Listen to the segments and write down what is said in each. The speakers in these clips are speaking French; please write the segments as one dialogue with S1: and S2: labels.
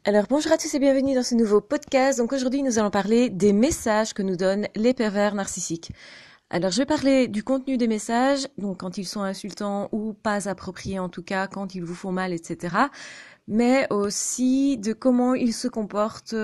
S1: Alors bonjour à tous et bienvenue dans ce nouveau podcast. Donc aujourd'hui nous allons parler des messages que nous donnent les pervers narcissiques. Alors je vais parler du contenu des messages, donc quand ils sont insultants ou pas appropriés en tout cas, quand ils vous font mal, etc. Mais aussi de comment ils se comportent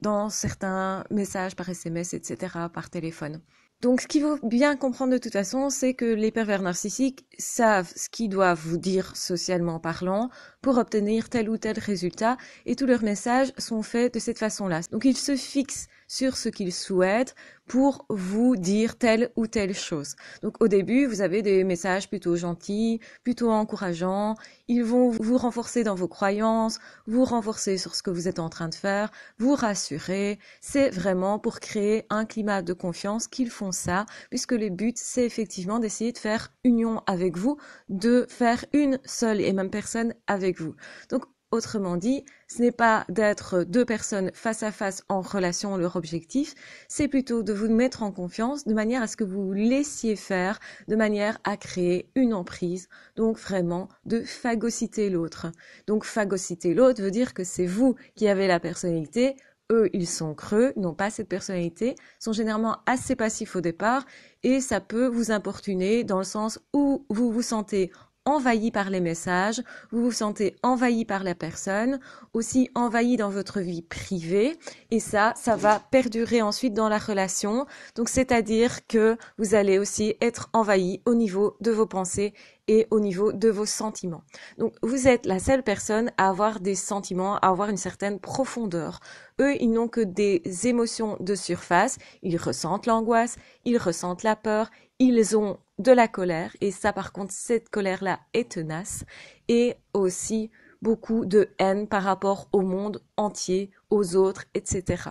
S1: dans certains messages par SMS, etc. par téléphone. Donc, ce qu'il faut bien comprendre de toute façon, c'est que les pervers narcissiques savent ce qu'ils doivent vous dire socialement parlant pour obtenir tel ou tel résultat et tous leurs messages sont faits de cette façon-là. Donc, ils se fixent sur ce qu'ils souhaitent pour vous dire telle ou telle chose. Donc, au début, vous avez des messages plutôt gentils, plutôt encourageants. Ils vont vous renforcer dans vos croyances, vous renforcer sur ce que vous êtes en train de faire, vous rassurer. C'est vraiment pour créer un climat de confiance qu'ils font ça, puisque le but, c'est effectivement d'essayer de faire union avec vous, de faire une seule et même personne avec vous. Donc, autrement dit, ce n'est pas d'être deux personnes face à face en relation, leur objectif, c'est plutôt de vous mettre en confiance de manière à ce que vous vous laissiez faire, de manière à créer une emprise, donc vraiment de phagocyter l'autre. Donc phagocyter l'autre veut dire que c'est vous qui avez la personnalité, eux, ils sont creux, n'ont pas cette personnalité, sont généralement assez passifs au départ et ça peut vous importuner dans le sens où vous vous sentez envahi par les messages, vous vous sentez envahi par la personne, aussi envahi dans votre vie privée et ça va perdurer ensuite dans la relation. Donc c'est-à-dire que vous allez aussi être envahi au niveau de vos pensées et au niveau de vos sentiments. Donc vous êtes la seule personne à avoir des sentiments, à avoir une certaine profondeur. Eux, ils n'ont que des émotions de surface, ils ressentent l'angoisse, ils ressentent la peur, ils ont de la colère, et ça par contre, cette colère-là est tenace, et aussi beaucoup de haine par rapport au monde entier, aux autres, etc.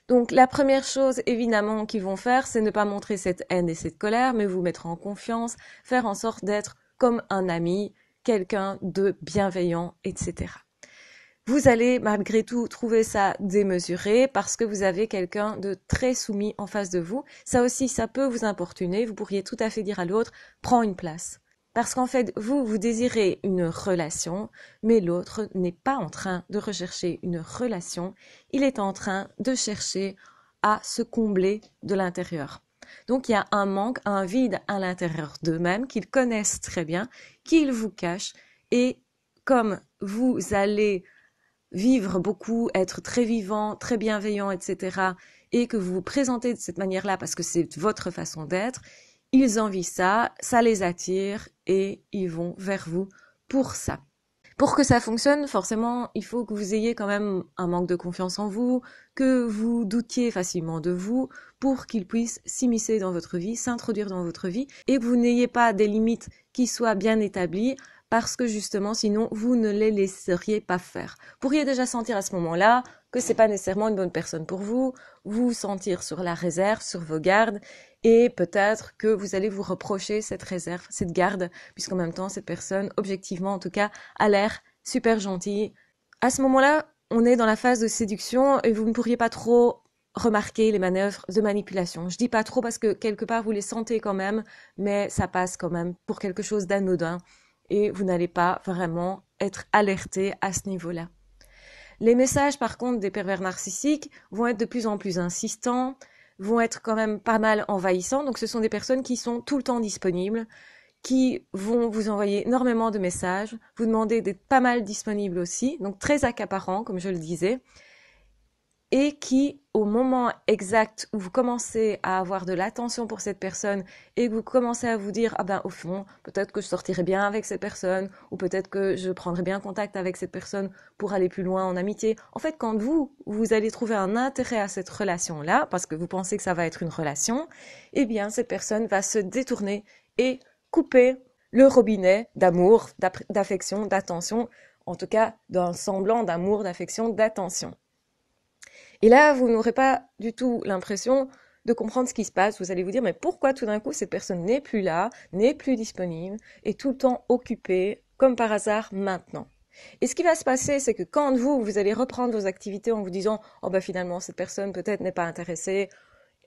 S1: Donc la première chose évidemment qu'ils vont faire, c'est ne pas montrer cette haine et cette colère, mais vous mettre en confiance, faire en sorte d'être comme un ami, quelqu'un de bienveillant, etc. Vous allez malgré tout trouver ça démesuré parce que vous avez quelqu'un de très soumis en face de vous. Ça aussi, ça peut vous importuner. Vous pourriez tout à fait dire à l'autre, prends une place. Parce qu'en fait, vous désirez une relation, mais l'autre n'est pas en train de rechercher une relation. Il est en train de chercher à se combler de l'intérieur. Donc il y a un manque, un vide à l'intérieur d'eux-mêmes qu'ils connaissent très bien, qu'ils vous cachent. Et comme vous allez vivre beaucoup, être très vivant, très bienveillant, etc., et que vous vous présentez de cette manière-là parce que c'est votre façon d'être, ils envient ça, ça les attire et ils vont vers vous pour ça. Pour que ça fonctionne, forcément, il faut que vous ayez quand même un manque de confiance en vous, que vous doutiez facilement de vous, pour qu'ils puissent s'immiscer dans votre vie, s'introduire dans votre vie, et que vous n'ayez pas des limites qui soient bien établies, parce que justement, sinon, vous ne les laisseriez pas faire. Vous pourriez déjà sentir à ce moment-là que c'est pas nécessairement une bonne personne pour vous, vous sentir sur la réserve, sur vos gardes, et peut-être que vous allez vous reprocher cette réserve, cette garde, puisqu'en même temps, cette personne, objectivement en tout cas, a l'air super gentille. À ce moment-là, on est dans la phase de séduction et vous ne pourriez pas trop remarquer les manœuvres de manipulation. Je dis pas trop parce que quelque part vous les sentez quand même, mais ça passe quand même pour quelque chose d'anodin et vous n'allez pas vraiment être alerté à ce niveau-là. Les messages par contre des pervers narcissiques vont être de plus en plus insistants, vont être quand même pas mal envahissants, donc ce sont des personnes qui sont tout le temps disponibles, qui vont vous envoyer énormément de messages, vous demander d'être pas mal disponible aussi, donc très accaparant comme je le disais, et qui, au moment exact où vous commencez à avoir de l'attention pour cette personne et que vous commencez à vous dire « Ah ben, au fond, peut-être que je sortirai bien avec cette personne ou peut-être que je prendrai bien contact avec cette personne pour aller plus loin en amitié. » En fait, quand vous allez trouver un intérêt à cette relation-là, parce que vous pensez que ça va être une relation, eh bien, cette personne va se détourner et couper le robinet d'amour, d'affection, d'attention, en tout cas d'un semblant d'amour, d'affection, d'attention. Et là, vous n'aurez pas du tout l'impression de comprendre ce qui se passe. Vous allez vous dire, mais pourquoi tout d'un coup cette personne n'est plus là, n'est plus disponible, est tout le temps occupée, comme par hasard maintenant. Et ce qui va se passer, c'est que quand vous allez reprendre vos activités en vous disant, oh ben finalement cette personne peut-être n'est pas intéressée,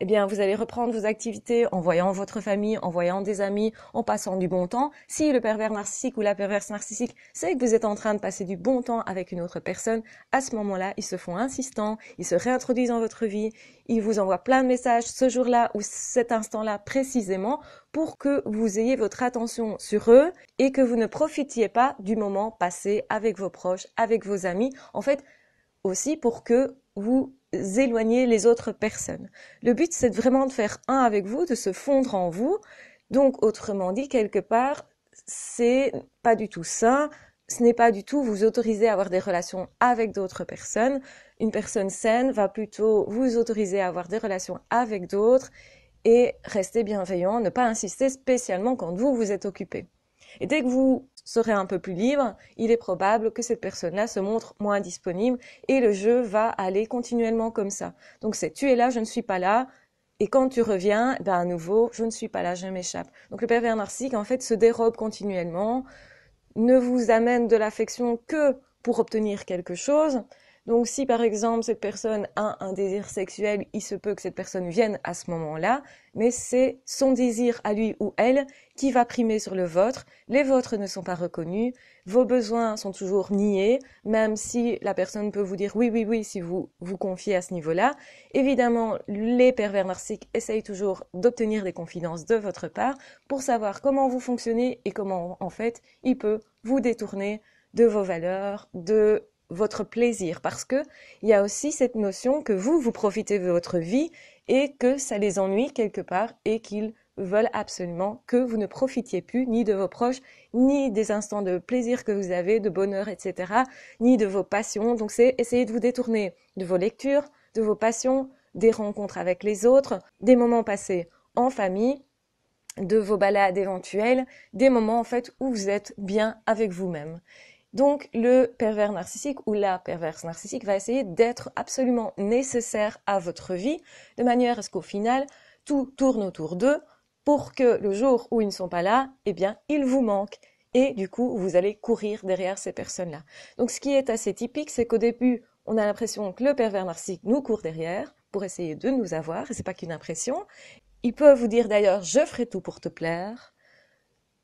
S1: eh bien, vous allez reprendre vos activités en voyant votre famille, en voyant des amis, en passant du bon temps. Si le pervers narcissique ou la perverse narcissique sait que vous êtes en train de passer du bon temps avec une autre personne, à ce moment-là, ils se font insistants, ils se réintroduisent dans votre vie, ils vous envoient plein de messages ce jour-là ou cet instant-là précisément pour que vous ayez votre attention sur eux et que vous ne profitiez pas du moment passé avec vos proches, avec vos amis. En fait, aussi pour que vous éloignez les autres personnes. Le but, c'est vraiment de faire un avec vous, de se fondre en vous. Donc, autrement dit, quelque part, c'est pas du tout ça. Ce n'est pas du tout vous autoriser à avoir des relations avec d'autres personnes. Une personne saine va plutôt vous autoriser à avoir des relations avec d'autres et rester bienveillant, ne pas insister spécialement quand vous êtes occupé. Et dès que vous serez un peu plus libre, il est probable que cette personne-là se montre moins disponible et le jeu va aller continuellement comme ça. Donc c'est tu es là, je ne suis pas là, et quand tu reviens, ben à nouveau, je ne suis pas là, je m'échappe. Donc le pervers narcissique, en fait, se dérobe continuellement, ne vous amène de l'affection que pour obtenir quelque chose. Donc si par exemple cette personne a un désir sexuel, il se peut que cette personne vienne à ce moment-là, mais c'est son désir à lui ou elle qui va primer sur le vôtre. Les vôtres ne sont pas reconnus, vos besoins sont toujours niés, même si la personne peut vous dire oui si vous vous confiez à ce niveau-là. Évidemment, les pervers narcissiques essayent toujours d'obtenir des confidences de votre part pour savoir comment vous fonctionnez et comment en fait il peut vous détourner de vos valeurs, de votre plaisir, parce que il y a aussi cette notion que vous profitez de votre vie et que ça les ennuie quelque part et qu'ils veulent absolument que vous ne profitiez plus ni de vos proches, ni des instants de plaisir que vous avez, de bonheur, etc., ni de vos passions. Donc c'est essayer de vous détourner de vos lectures, de vos passions, des rencontres avec les autres, des moments passés en famille, de vos balades éventuelles, des moments en fait où vous êtes bien avec vous-même. Donc, le pervers narcissique ou la perverse narcissique va essayer d'être absolument nécessaire à votre vie, de manière à ce qu'au final, tout tourne autour d'eux pour que le jour où ils ne sont pas là, eh bien, ils vous manquent. Et du coup, vous allez courir derrière ces personnes-là. Donc, ce qui est assez typique, c'est qu'au début, on a l'impression que le pervers narcissique nous court derrière pour essayer de nous avoir, et c'est pas qu'une impression. Ils peuvent vous dire d'ailleurs, je ferai tout pour te plaire.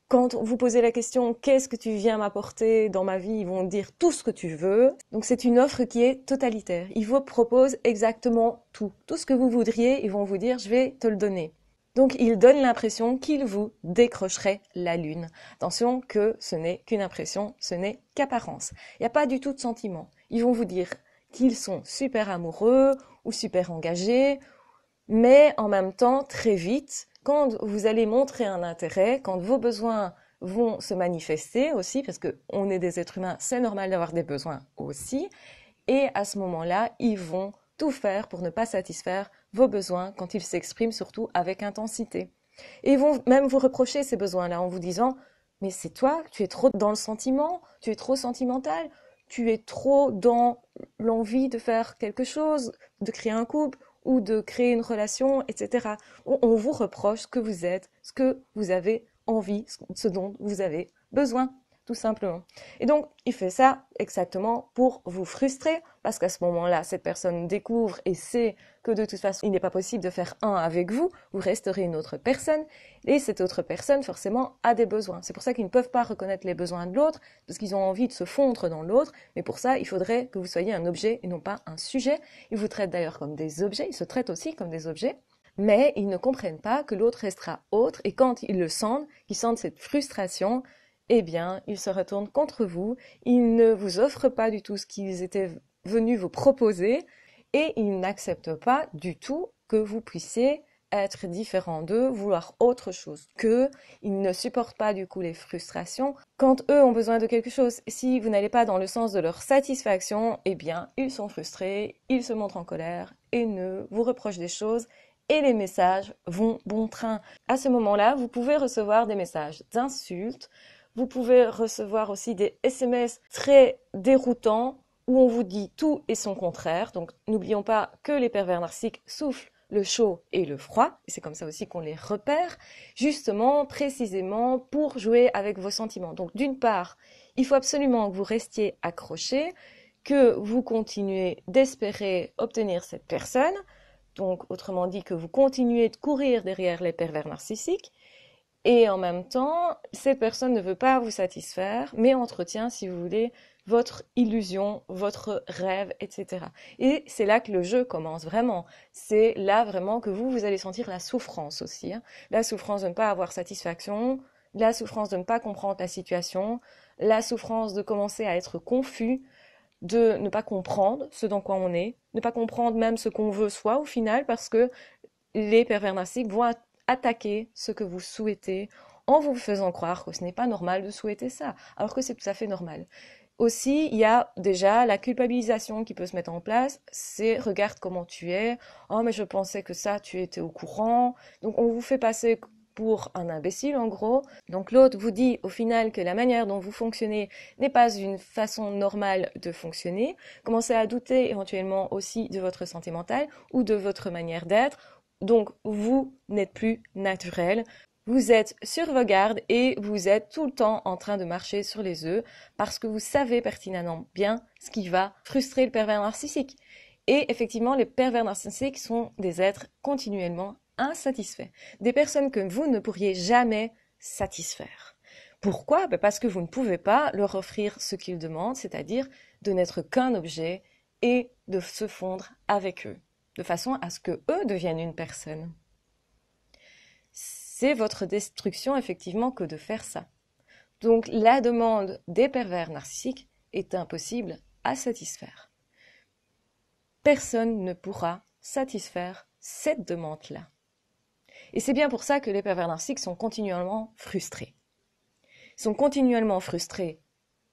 S1: Quand vous posez la question « Qu'est-ce que tu viens m'apporter dans ma vie ?» ils vont dire tout ce que tu veux. Donc c'est une offre qui est totalitaire. Ils vous proposent exactement tout. Tout ce que vous voudriez, ils vont vous dire « Je vais te le donner ». Donc ils donnent l'impression qu'ils vous décrocheraient la lune. Attention que ce n'est qu'une impression, ce n'est qu'apparence. Il n'y a pas du tout de sentiment. Ils vont vous dire qu'ils sont super amoureux ou super engagés, mais en même temps, très vite, quand vous allez montrer un intérêt, quand vos besoins vont se manifester aussi, parce que on est des êtres humains, c'est normal d'avoir des besoins aussi, et à ce moment-là, ils vont tout faire pour ne pas satisfaire vos besoins quand ils s'expriment surtout avec intensité. Et ils vont même vous reprocher ces besoins-là en vous disant « Mais c'est toi, tu es trop dans le sentiment, tu es trop sentimental, tu es trop dans l'envie de faire quelque chose, de créer un couple, ou de créer une relation, etc. On vous reproche ce que vous êtes, ce que vous avez envie, ce dont vous avez besoin, tout simplement. Et donc, il fait ça exactement pour vous frustrer, parce qu'à ce moment-là, cette personne découvre et sait que de toute façon, il n'est pas possible de faire un avec vous, vous resterez une autre personne, et cette autre personne, forcément, a des besoins. C'est pour ça qu'ils ne peuvent pas reconnaître les besoins de l'autre, parce qu'ils ont envie de se fondre dans l'autre, mais pour ça, il faudrait que vous soyez un objet et non pas un sujet. Ils vous traitent d'ailleurs comme des objets, ils se traitent aussi comme des objets, mais ils ne comprennent pas que l'autre restera autre, et quand ils le sentent, qu'ils sentent cette frustration, eh bien, ils se retournent contre vous, ils ne vous offrent pas du tout ce qu'ils étaient venus vous proposer, et ils n'acceptent pas du tout que vous puissiez être différent d'eux, vouloir autre chose qu'eux. Ils ne supportent pas du coup les frustrations. Quand eux ont besoin de quelque chose, si vous n'allez pas dans le sens de leur satisfaction, eh bien, ils sont frustrés, ils se montrent en colère, haineux, vous reprochent des choses, et les messages vont bon train. À ce moment-là, vous pouvez recevoir des messages d'insultes, vous pouvez recevoir aussi des SMS très déroutants où on vous dit tout et son contraire. Donc n'oublions pas que les pervers narcissiques soufflent le chaud et le froid, et c'est comme ça aussi qu'on les repère, justement, précisément pour jouer avec vos sentiments. Donc d'une part, il faut absolument que vous restiez accrochés, que vous continuez d'espérer obtenir cette personne, Donc, autrement dit, que vous continuez de courir derrière les pervers narcissiques, et en même temps, cette personne ne veut pas vous satisfaire, mais entretient, si vous voulez, votre illusion, votre rêve, etc. Et c'est là que le jeu commence vraiment. C'est là vraiment que vous allez sentir la souffrance aussi, hein. La souffrance de ne pas avoir satisfaction, la souffrance de ne pas comprendre la situation, la souffrance de commencer à être confus, de ne pas comprendre ce dans quoi on est, ne pas comprendre même ce qu'on veut soi au final, parce que les pervers narcissiques vont attaquer ce que vous souhaitez en vous faisant croire que ce n'est pas normal de souhaiter ça, alors que c'est tout à fait normal. Aussi, il y a déjà la culpabilisation qui peut se mettre en place, c'est regarde comment tu es, oh mais je pensais que ça, tu étais au courant, donc on vous fait passer pour un imbécile en gros. Donc l'autre vous dit au final que la manière dont vous fonctionnez n'est pas une façon normale de fonctionner. Commencez à douter éventuellement aussi de votre santé mentale ou de votre manière d'être. Donc vous n'êtes plus naturel. Vous êtes sur vos gardes et vous êtes tout le temps en train de marcher sur les œufs parce que vous savez pertinemment bien ce qui va frustrer le pervers narcissique. Et effectivement, les pervers narcissiques sont des êtres continuellement insatisfaits, des personnes que vous ne pourriez jamais satisfaire. Pourquoi? Parce que vous ne pouvez pas leur offrir ce qu'ils demandent, c'est-à-dire de n'être qu'un objet et de se fondre avec eux, de façon à ce que eux deviennent une personne. C'est votre destruction effectivement que de faire ça. Donc la demande des pervers narcissiques est impossible à satisfaire. Personne ne pourra satisfaire cette demande-là. Et c'est bien pour ça que les pervers narcissiques sont continuellement frustrés. Ils sont continuellement frustrés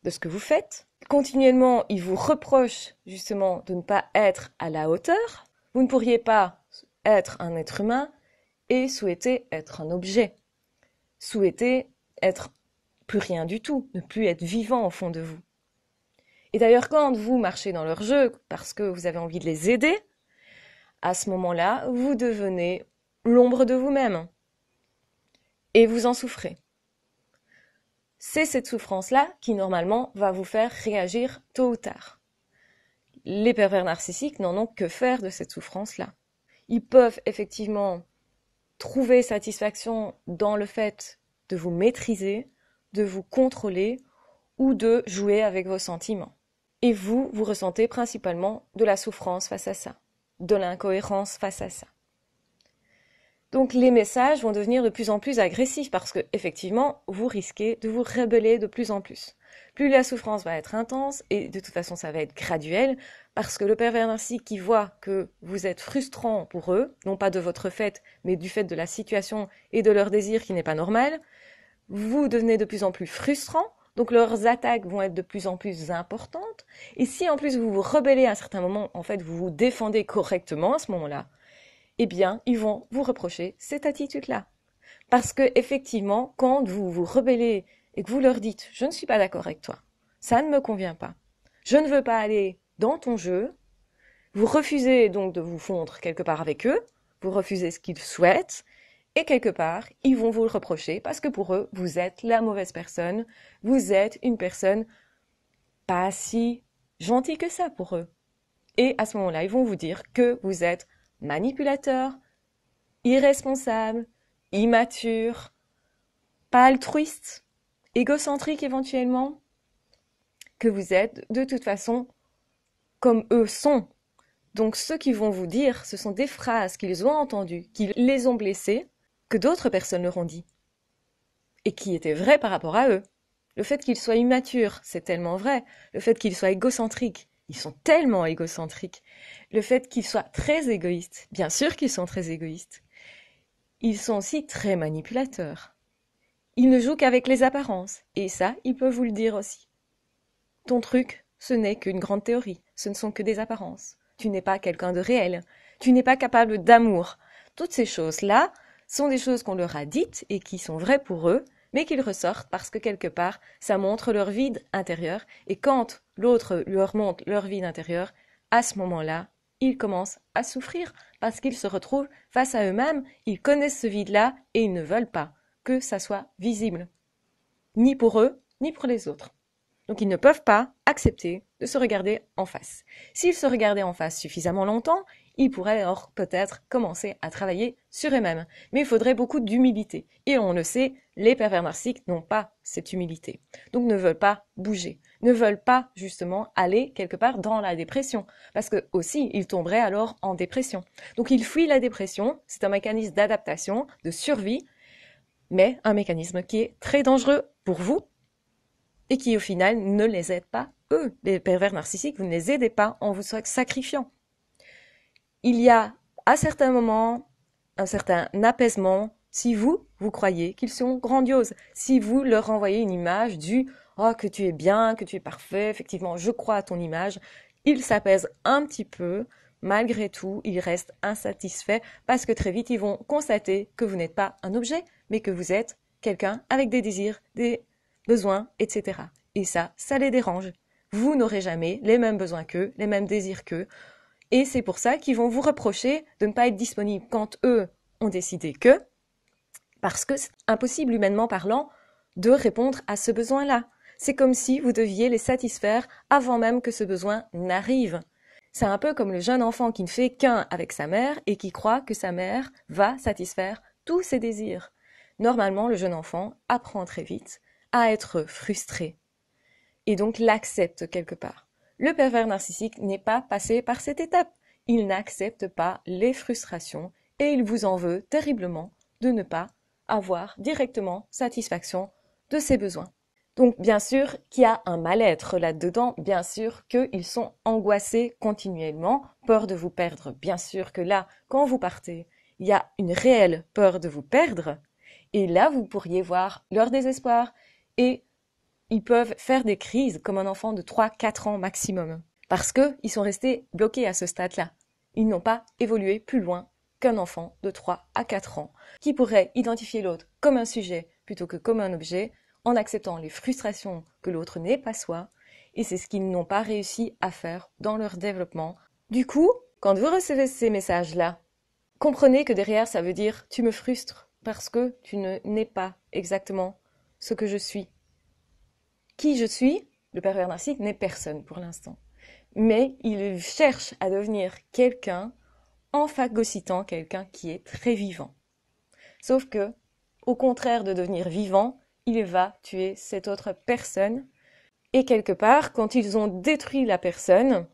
S1: de ce que vous faites. Continuellement, ils vous reprochent justement de ne pas être à la hauteur. Vous ne pourriez pas être un être humain et souhaiter être un objet. Souhaiter être plus rien du tout, ne plus être vivant au fond de vous. Et d'ailleurs, quand vous marchez dans leur jeu parce que vous avez envie de les aider, à ce moment-là, vous devenez l'ombre de vous-même. Et vous en souffrez. C'est cette souffrance-là qui, normalement, va vous faire réagir tôt ou tard. Les pervers narcissiques n'en ont que faire de cette souffrance-là. Ils peuvent effectivement trouver satisfaction dans le fait de vous maîtriser, de vous contrôler ou de jouer avec vos sentiments. Et vous ressentez principalement de la souffrance face à ça, de l'incohérence face à ça. Donc les messages vont devenir de plus en plus agressifs parce que effectivement, vous risquez de vous rebeller de plus en plus. Plus la souffrance va être intense, et de toute façon ça va être graduel, parce que le pervers narcissique qui voit que vous êtes frustrant pour eux, non pas de votre fait, mais du fait de la situation et de leur désir qui n'est pas normal, vous devenez de plus en plus frustrant, donc leurs attaques vont être de plus en plus importantes, et si en plus vous vous rebellez à un certain moment, en fait vous vous défendez correctement à ce moment-là, eh bien, ils vont vous reprocher cette attitude-là. Parce que, effectivement, quand vous vous rebellez et que vous leur dites « je ne suis pas d'accord avec toi, ça ne me convient pas, je ne veux pas aller dans ton jeu », vous refusez donc de vous fondre quelque part avec eux, vous refusez ce qu'ils souhaitent, et quelque part, ils vont vous le reprocher parce que pour eux, vous êtes la mauvaise personne, vous êtes une personne pas si gentille que ça pour eux. Et à ce moment-là, ils vont vous dire que vous êtes manipulateur, irresponsable, immature, pas altruiste, égocentrique éventuellement, que vous êtes de toute façon comme eux sont. Donc ce qu'ils vont vous dire, ce sont des phrases qu'ils ont entendues, qui les ont blessés, que d'autres personnes leur ont dit, et qui étaient vraies par rapport à eux. Le fait qu'ils soient immatures, c'est tellement vrai. Le fait qu'ils soient égocentriques, ils sont tellement égocentriques. Le fait qu'ils soient très égoïstes, bien sûr qu'ils sont très égoïstes. Ils sont aussi très manipulateurs. Ils ne jouent qu'avec les apparences, et ça, ils peuvent vous le dire aussi. Ton truc, ce n'est qu'une grande théorie, ce ne sont que des apparences. Tu n'es pas quelqu'un de réel, tu n'es pas capable d'amour. Toutes ces choses-là sont des choses qu'on leur a dites et qui sont vraies pour eux, mais qu'ils ressortent parce que quelque part, ça montre leur vide intérieur, et quand l'autre leur montre leur vide intérieur, à ce moment-là, ils commencent à souffrir parce qu'ils se retrouvent face à eux-mêmes, ils connaissent ce vide-là et ils ne veulent pas que ça soit visible, ni pour eux, ni pour les autres. Donc ils ne peuvent pas accepter de se regarder en face. S'ils se regardaient en face suffisamment longtemps, ils pourraient alors peut-être commencer à travailler sur eux-mêmes. Mais il faudrait beaucoup d'humilité. Et on le sait, les pervers narcissiques n'ont pas cette humilité. Donc ne veulent pas bouger, ne veulent pas justement aller quelque part dans la dépression. Parce que aussi, ils tomberaient alors en dépression. Donc ils fuient la dépression, c'est un mécanisme d'adaptation, de survie, mais un mécanisme qui est très dangereux pour vous et qui au final ne les aide pas, eux. Les pervers narcissiques, vous ne les aidez pas en vous sacrifiant. Il y a à certains moments un certain apaisement si vous croyez qu'ils sont grandioses, si vous leur renvoyez une image du « oh, que tu es bien, que tu es parfait, effectivement, je crois à ton image », ils s'apaisent un petit peu. Malgré tout, ils restent insatisfaits parce que très vite, ils vont constater que vous n'êtes pas un objet, mais que vous êtes quelqu'un avec des désirs, des besoins, etc. Et ça les dérange. Vous n'aurez jamais les mêmes besoins qu'eux, les mêmes désirs qu'eux. Et c'est pour ça qu'ils vont vous reprocher de ne pas être disponible quand eux ont décidé que, parce que c'est impossible humainement parlant de répondre à ce besoin-là. C'est comme si vous deviez les satisfaire avant même que ce besoin n'arrive. C'est un peu comme le jeune enfant qui ne fait qu'un avec sa mère et qui croit que sa mère va satisfaire tous ses désirs. Normalement, le jeune enfant apprend très vite à être frustré et donc l'accepte quelque part. Le pervers narcissique n'est pas passé par cette étape. Il n'accepte pas les frustrations et il vous en veut terriblement de ne pas avoir directement satisfaction de ses besoins. Donc bien sûr qu'il y a un mal-être là-dedans, bien sûr qu'ils sont angoissés continuellement, peur de vous perdre. Bien sûr que là, quand vous partez, il y a une réelle peur de vous perdre. Et là, vous pourriez voir leur désespoir et ils peuvent faire des crises comme un enfant de 3-4 ans maximum. Parce qu'ils sont restés bloqués à ce stade-là. Ils n'ont pas évolué plus loin qu'un enfant de 3 à 4 ans, qui pourrait identifier l'autre comme un sujet plutôt que comme un objet, en acceptant les frustrations que l'autre n'est pas soi, et c'est ce qu'ils n'ont pas réussi à faire dans leur développement. Du coup, quand vous recevez ces messages-là, comprenez que derrière ça veut dire « tu me frustres parce que tu n'es pas exactement ce que je suis ». Qui je suis, le pervers narcissique n'est personne pour l'instant. Mais il cherche à devenir quelqu'un en phagocytant quelqu'un qui est très vivant. Sauf que, au contraire de devenir vivant, il va tuer cette autre personne. Et quelque part, quand ils ont détruit la personne,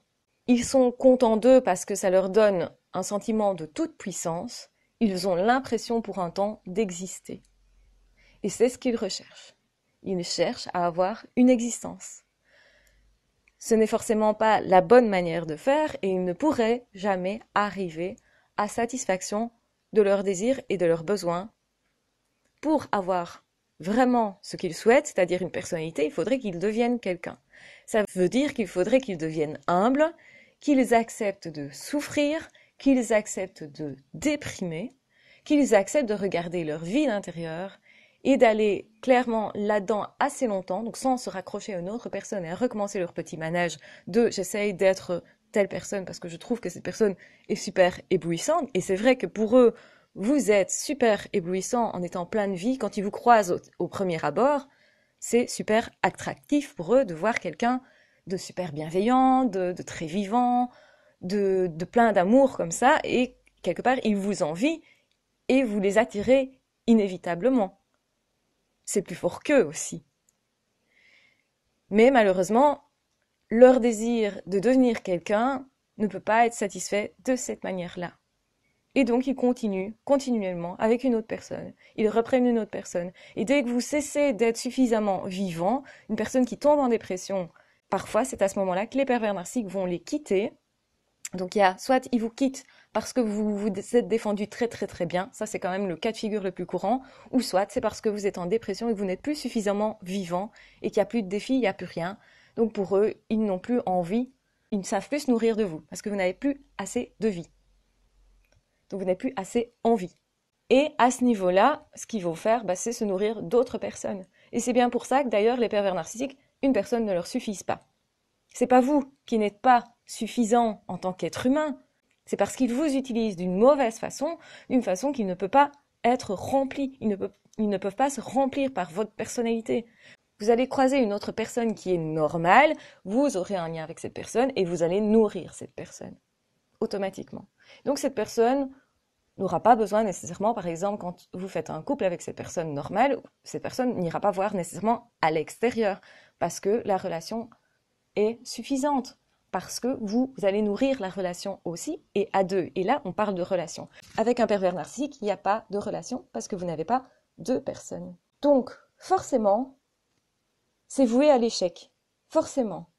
S1: ils sont contents d'eux parce que ça leur donne un sentiment de toute puissance. Ils ont l'impression pour un temps d'exister. Et c'est ce qu'ils recherchent. Ils cherchent à avoir une existence. Ce n'est forcément pas la bonne manière de faire et ils ne pourraient jamais arriver à satisfaction de leurs désirs et de leurs besoins. Pour avoir vraiment ce qu'ils souhaitent, c'est-à-dire une personnalité, il faudrait qu'ils deviennent quelqu'un. Ça veut dire qu'il faudrait qu'ils deviennent humbles, qu'ils acceptent de souffrir, qu'ils acceptent de déprimer, qu'ils acceptent de regarder leur vie intérieure et d'aller clairement là-dedans assez longtemps, donc sans se raccrocher à une autre personne et à recommencer leur petit manège de « j'essaye d'être telle personne parce que je trouve que cette personne est super éblouissante ». Et c'est vrai que pour eux, vous êtes super éblouissant en étant plein de vie. Quand ils vous croisent au premier abord, c'est super attractif pour eux de voir quelqu'un de super bienveillant, de très vivant, de plein d'amour comme ça. Et quelque part, ils vous envient et vous les attirez inévitablement. C'est plus fort qu'eux aussi. Mais malheureusement, leur désir de devenir quelqu'un ne peut pas être satisfait de cette manière-là. Et donc, ils continuent continuellement avec une autre personne. Ils reprennent une autre personne. Et dès que vous cessez d'être suffisamment vivant, une personne qui tombe en dépression, parfois, c'est à ce moment-là que les pervers narcissiques vont les quitter. Donc, il y a soit ils vous quittent parce que vous vous êtes défendu très très très bien, ça c'est quand même le cas de figure le plus courant, ou soit c'est parce que vous êtes en dépression et que vous n'êtes plus suffisamment vivant et qu'il n'y a plus de défis, il n'y a plus rien. Donc pour eux, ils n'ont plus envie, ils ne savent plus se nourrir de vous parce que vous n'avez plus assez de vie. Donc vous n'avez plus assez envie. Et à ce niveau-là, ce qu'ils vont faire, c'est se nourrir d'autres personnes. Et c'est bien pour ça que d'ailleurs les pervers narcissiques, une personne ne leur suffise pas. C'est pas vous qui n'êtes pas suffisant en tant qu'être humain, c'est parce qu'ils vous utilisent d'une mauvaise façon, d'une façon qui ne peut pas être remplie. Ils ne peuvent pas se remplir par votre personnalité. Vous allez croiser une autre personne qui est normale, vous aurez un lien avec cette personne et vous allez nourrir cette personne automatiquement. Donc cette personne n'aura pas besoin nécessairement, par exemple, quand vous faites un couple avec cette personne normale, cette personne n'ira pas voir nécessairement à l'extérieur parce que la relation est suffisante. Parce que vous allez nourrir la relation aussi, et à deux. Et là, on parle de relation. Avec un pervers narcissique, il n'y a pas de relation parce que vous n'avez pas deux personnes. Donc, forcément, c'est voué à l'échec. Forcément.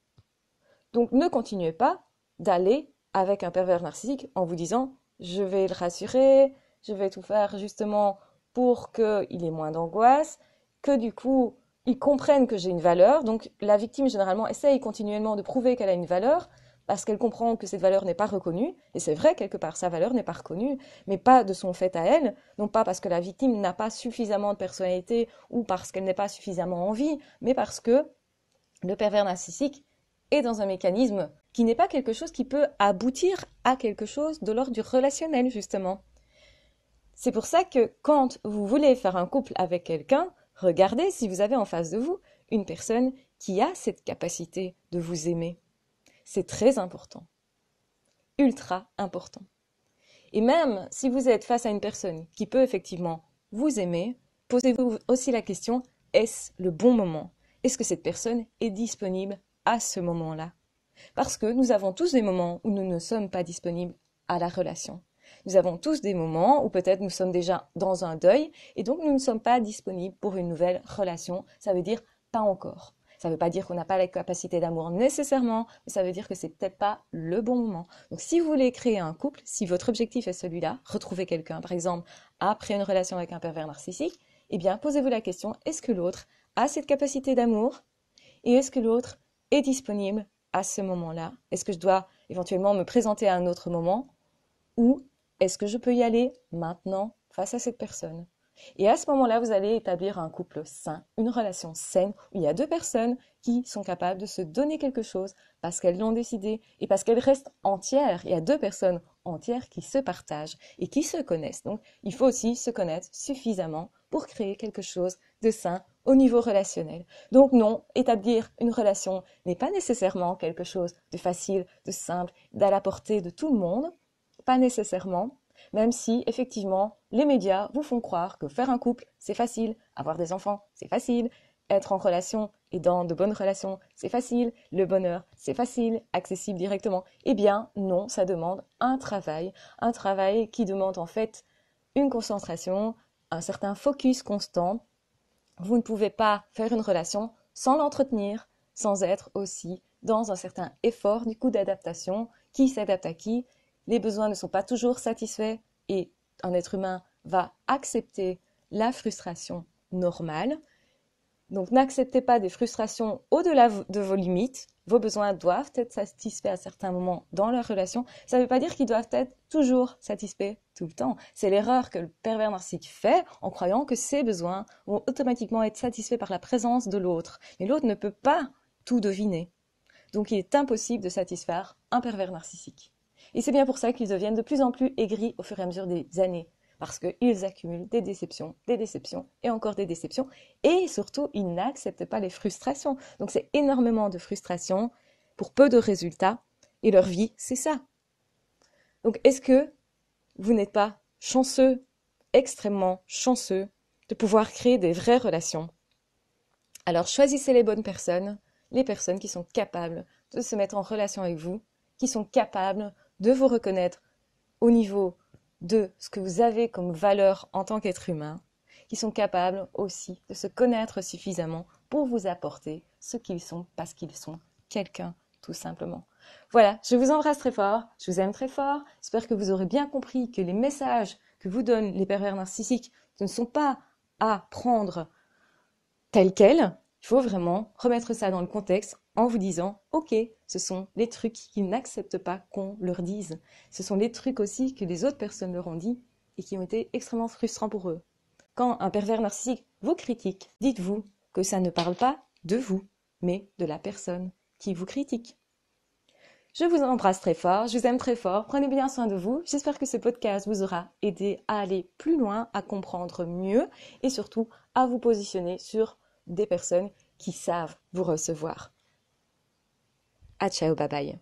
S1: Donc, ne continuez pas d'aller avec un pervers narcissique en vous disant « je vais le rassurer, je vais tout faire justement pour qu'il ait moins d'angoisse, que du coup, ils comprennent que j'ai une valeur. » Donc, la victime, généralement, essaye continuellement de prouver qu'elle a une valeur parce qu'elle comprend que cette valeur n'est pas reconnue. Et c'est vrai, quelque part, sa valeur n'est pas reconnue, mais pas de son fait à elle, non pas parce que la victime n'a pas suffisamment de personnalité ou parce qu'elle n'est pas suffisamment en vie, mais parce que le pervers narcissique est dans un mécanisme qui n'est pas quelque chose qui peut aboutir à quelque chose de l'ordre du relationnel, justement. C'est pour ça que quand vous voulez faire un couple avec quelqu'un, regardez si vous avez en face de vous une personne qui a cette capacité de vous aimer. C'est très important. Ultra important. Et même si vous êtes face à une personne qui peut effectivement vous aimer, posez-vous aussi la question, est-ce le bon moment? Est-ce que cette personne est disponible à ce moment-là? Parce que nous avons tous des moments où nous ne sommes pas disponibles à la relation. Nous avons tous des moments où peut-être nous sommes déjà dans un deuil et donc nous ne sommes pas disponibles pour une nouvelle relation. Ça veut dire pas encore. Ça ne veut pas dire qu'on n'a pas la capacité d'amour nécessairement, mais ça veut dire que c'est peut-être pas le bon moment. Donc si vous voulez créer un couple, si votre objectif est celui-là, retrouver quelqu'un, par exemple, après une relation avec un pervers narcissique, eh bien posez-vous la question, est-ce que l'autre a cette capacité d'amour et est-ce que l'autre est disponible à ce moment-là? Est-ce que je dois éventuellement me présenter à un autre moment ou est-ce que je peux y aller maintenant face à cette personne? Et à ce moment-là, vous allez établir un couple sain, une relation saine, où il y a deux personnes qui sont capables de se donner quelque chose parce qu'elles l'ont décidé et parce qu'elles restent entières. Il y a deux personnes entières qui se partagent et qui se connaissent. Donc, il faut aussi se connaître suffisamment pour créer quelque chose de sain au niveau relationnel. Donc non, établir une relation n'est pas nécessairement quelque chose de facile, de simple, d'à la portée de tout le monde. Pas nécessairement. Même si, effectivement, les médias vous font croire que faire un couple, c'est facile, avoir des enfants, c'est facile, être en relation et dans de bonnes relations, c'est facile, le bonheur, c'est facile, accessible directement. Eh bien, non, ça demande un travail qui demande en fait une concentration, un certain focus constant. Vous ne pouvez pas faire une relation sans l'entretenir, sans être aussi dans un certain effort du coup d'adaptation. Qui s'adapte à qui? Les besoins ne sont pas toujours satisfaits et un être humain va accepter la frustration normale. Donc n'acceptez pas des frustrations au-delà de vos limites. Vos besoins doivent être satisfaits à certains moments dans leur relation. Ça ne veut pas dire qu'ils doivent être toujours satisfaits tout le temps. C'est l'erreur que le pervers narcissique fait en croyant que ses besoins vont automatiquement être satisfaits par la présence de l'autre. Mais l'autre ne peut pas tout deviner. Donc il est impossible de satisfaire un pervers narcissique. Et c'est bien pour ça qu'ils deviennent de plus en plus aigris au fur et à mesure des années, parce qu'ils accumulent des déceptions et encore des déceptions, et surtout, ils n'acceptent pas les frustrations. Donc c'est énormément de frustrations pour peu de résultats, et leur vie, c'est ça. Donc est-ce que vous n'êtes pas chanceux, extrêmement chanceux, de pouvoir créer des vraies relations? Alors choisissez les bonnes personnes, les personnes qui sont capables de se mettre en relation avec vous, qui sont capables de vous reconnaître au niveau de ce que vous avez comme valeur en tant qu'être humain, qui sont capables aussi de se connaître suffisamment pour vous apporter ce qu'ils sont parce qu'ils sont quelqu'un tout simplement. Voilà, je vous embrasse très fort, je vous aime très fort, j'espère que vous aurez bien compris que les messages que vous donnent les pervers narcissiques ne sont pas à prendre tels quels. Il faut vraiment remettre ça dans le contexte en vous disant « Ok, ce sont les trucs qu'ils n'acceptent pas qu'on leur dise. Ce sont les trucs aussi que les autres personnes leur ont dit et qui ont été extrêmement frustrants pour eux. » Quand un pervers narcissique vous critique, dites-vous que ça ne parle pas de vous, mais de la personne qui vous critique. Je vous embrasse très fort, je vous aime très fort, prenez bien soin de vous. J'espère que ce podcast vous aura aidé à aller plus loin, à comprendre mieux et surtout à vous positionner sur des personnes qui savent vous recevoir. À ciao, bye bye.